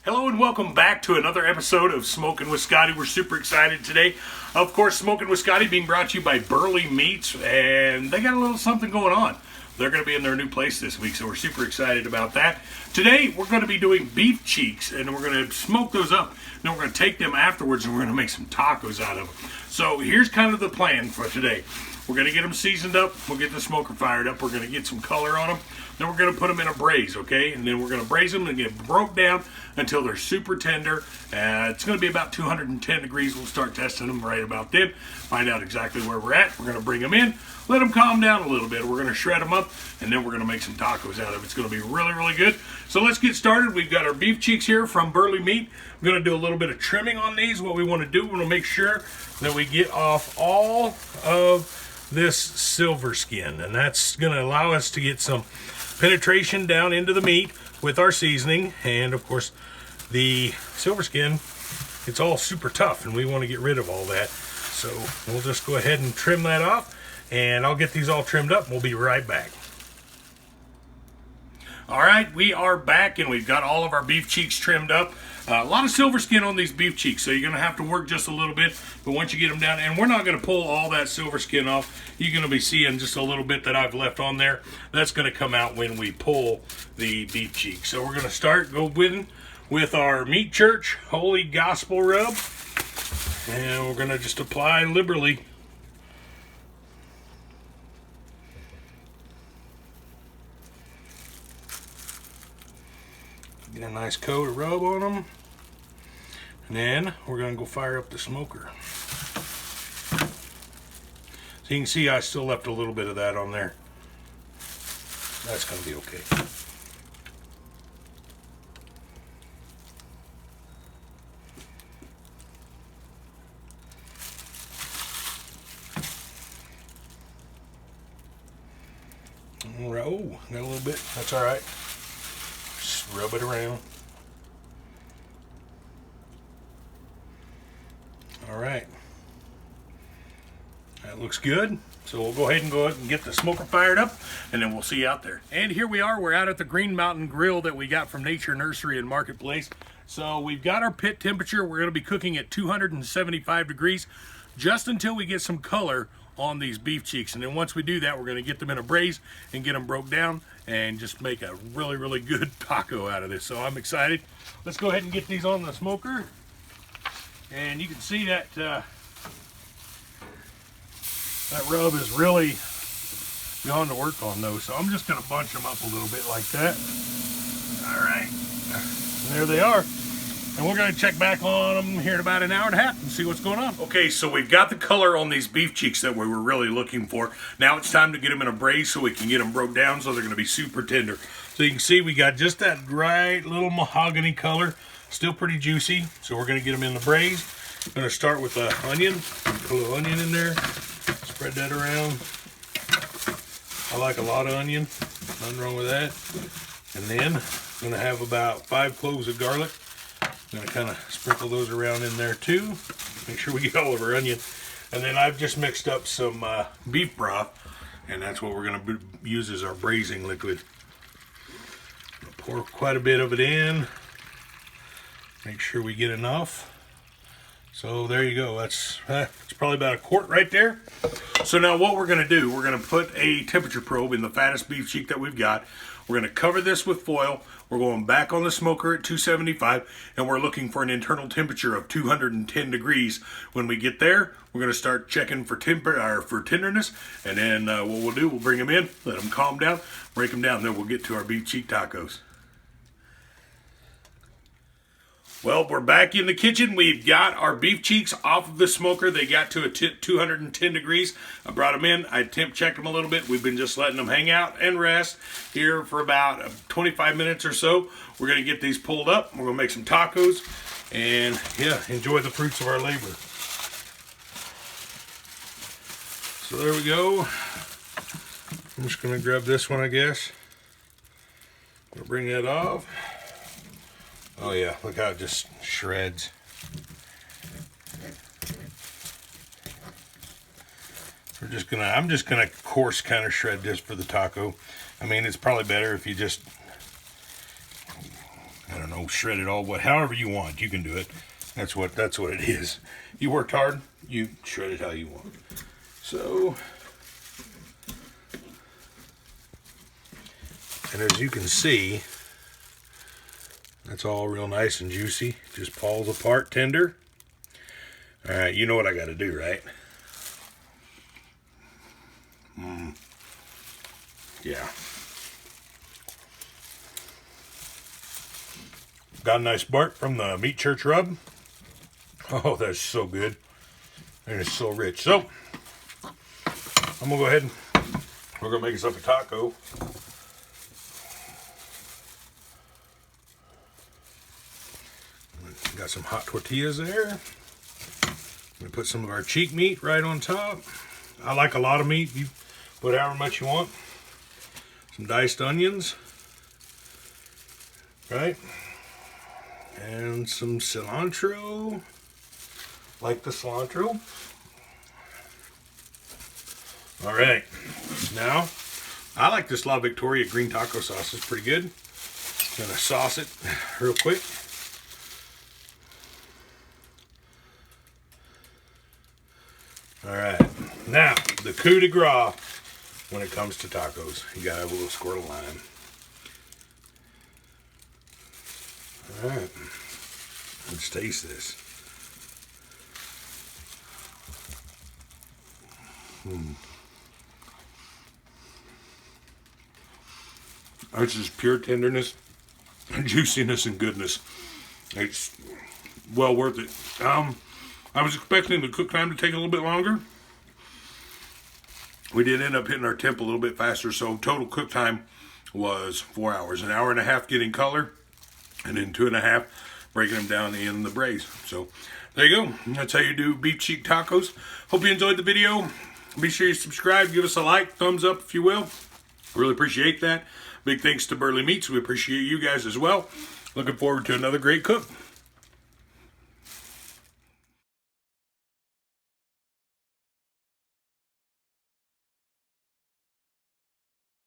Hello and welcome back to another episode of Smokin with Scotty. We're super excited today. Of course, Smokin with Scotty being brought to you by Burly Meats, and they got a little something going on. They're going to be in their new place this week, so we're super excited about that. Today, we're going to be doing beef cheeks, and we're going to smoke those up. Then we're going to take them afterwards, and we're going to make some tacos out of them. So here's kind of the plan for today. We're going to get them seasoned up. We'll get the smoker fired up. We're going to get some color on them. Then we're going to put them in a braise, okay? And then we're going to braise them and get broke down until they're super tender. It's going to be about 210 degrees. We'll start testing them right about then. Find out exactly where we're at. We're going to bring them in. Let them calm down a little bit. We're going to shred them up, and then we're going to make some tacos out of it. It's going to be really, really good. So let's get started. We've got our beef cheeks here from Burly Meat. I'm going to do a little bit of trimming on these. What we want to do, we want to make sure that we get off all of this silver skin, and that's going to allow us to get some penetration down into the meat with our seasoning. And of course, the silver skin, it's all super tough, and we want to get rid of all that. So we'll just go ahead and trim that off, and I'll get these all trimmed up, and we'll be right back. All right, we are back, and we've got all of our beef cheeks trimmed up. A lot of silver skin on these beef cheeks, so you're going to have to work just a little bit. But once you get them down, and we're not going to pull all that silver skin off. You're going to be seeing just a little bit that I've left on there. That's going to come out when we pull the beef cheeks. So we're going to go with our Meat Church Holy Gospel Rub. And we're going to just apply liberally. Get a nice coat of rub on them. And then we're going to go fire up the smoker. So you can see I still left a little bit of that on there. That's going to be okay. All right. Oh, got a little bit. That's all right. Just rub it around. All right. That looks good. So we'll go ahead and get the smoker fired up, and then we'll see you out there. And here we are. We're out at the Green Mountain Grill that we got from Nature Nursery and Marketplace. So we've got our pit temperature. We're going to be cooking at 275 degrees just until we get some color on these beef cheeks. And then once we do that, we're going to get them in a braise and get them broke down and just make a really, really good taco out of this. So I'm excited. Let's go ahead and get these on the smoker. And you can see that that rub is really gone to work on those. So I'm just going to bunch them up a little bit like that. All right. And there they are. And we're going to check back on them here in about an hour and a half and see what's going on. Okay, so we've got the color on these beef cheeks that we were really looking for. Now it's time to get them in a braise so we can get them broke down so they're going to be super tender. So you can see we got just that right little mahogany color. Still pretty juicy. So we're going to get them in the braise. I'm going to start with an onion. Put a little onion in there. Spread that around. I like a lot of onion. Nothing wrong with that. And then I'm going to have about 5 cloves of garlic. I'm going to kind of sprinkle those around in there too. Make sure we get all of our onion. And then I've just mixed up some beef broth, and that's what we're going to use as our braising liquid. Pour quite a bit of it in. Make sure we get enough. So there you go. It's probably about a quart right there. So now what we're going to do, we're going to put a temperature probe in the fattest beef cheek that we've got. We're going to cover this with foil. We're going back on the smoker at 275, and we're looking for an internal temperature of 210 degrees. When we get there, we're going to start checking for tenderness, and then what we'll do, we'll bring them in, let them calm down, break them down, then we'll get to our beef cheek tacos. Well, we're back in the kitchen. We've got our beef cheeks off of the smoker. They got to 210 degrees. I brought them in. I temp checked them a little bit. We've been just letting them hang out and rest here for about 25 minutes or so. We're going to get these pulled up. We're going to make some tacos and, yeah, enjoy the fruits of our labor. So there we go. I'm just going to grab this one, I guess. We'll bring that off. Oh yeah, look how it just shreds. I'm just gonna coarse kind of shred this for the taco. I mean, it's probably better if you just I don't know, shred it all, however you want, you can do it. That's what it is. You worked hard, you shred it how you want. So, and as you can see, that's all real nice and juicy. Just falls apart tender. All right, you know what I got to do, right? Yeah. Got a nice bark from the meat church rub. Oh, that's so good. And it's so rich. So, I'm going to go ahead and we're going to make us up a taco. Got some hot tortillas there. I'm going to put some of our cheek meat right on top. I like a lot of meat. You put however much you want. Some diced onions. Right? And some cilantro. Like the cilantro. All right. Now, I like this La Victoria green taco sauce. It's pretty good. Gonna sauce it real quick. All right. Now, the coup de grace when it comes to tacos. You gotta have a little squirt of lime. All right. Let's taste this. It's just pure tenderness, juiciness, and goodness. It's well worth it. I was expecting the cook time to take a little bit longer. We did end up hitting our temp a little bit faster, so total cook time was 4 hours. An hour and a half getting color, and then 2.5 breaking them down in the braise. So there you go. That's how you do beef cheek tacos. Hope you enjoyed the video. Be sure you subscribe, give us a like, thumbs up if you will. Really appreciate that. Big thanks to Burly Meats. We appreciate you guys as well. Looking forward to another great cook.